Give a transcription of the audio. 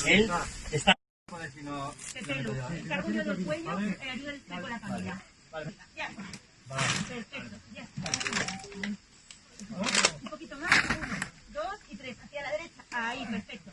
Él está... El carbonio del cuello, ayuda al estrés con la familia. Ya. Perfecto, ya. Un poquito más, 1, 2 y 3, hacia la derecha. Ahí, perfecto.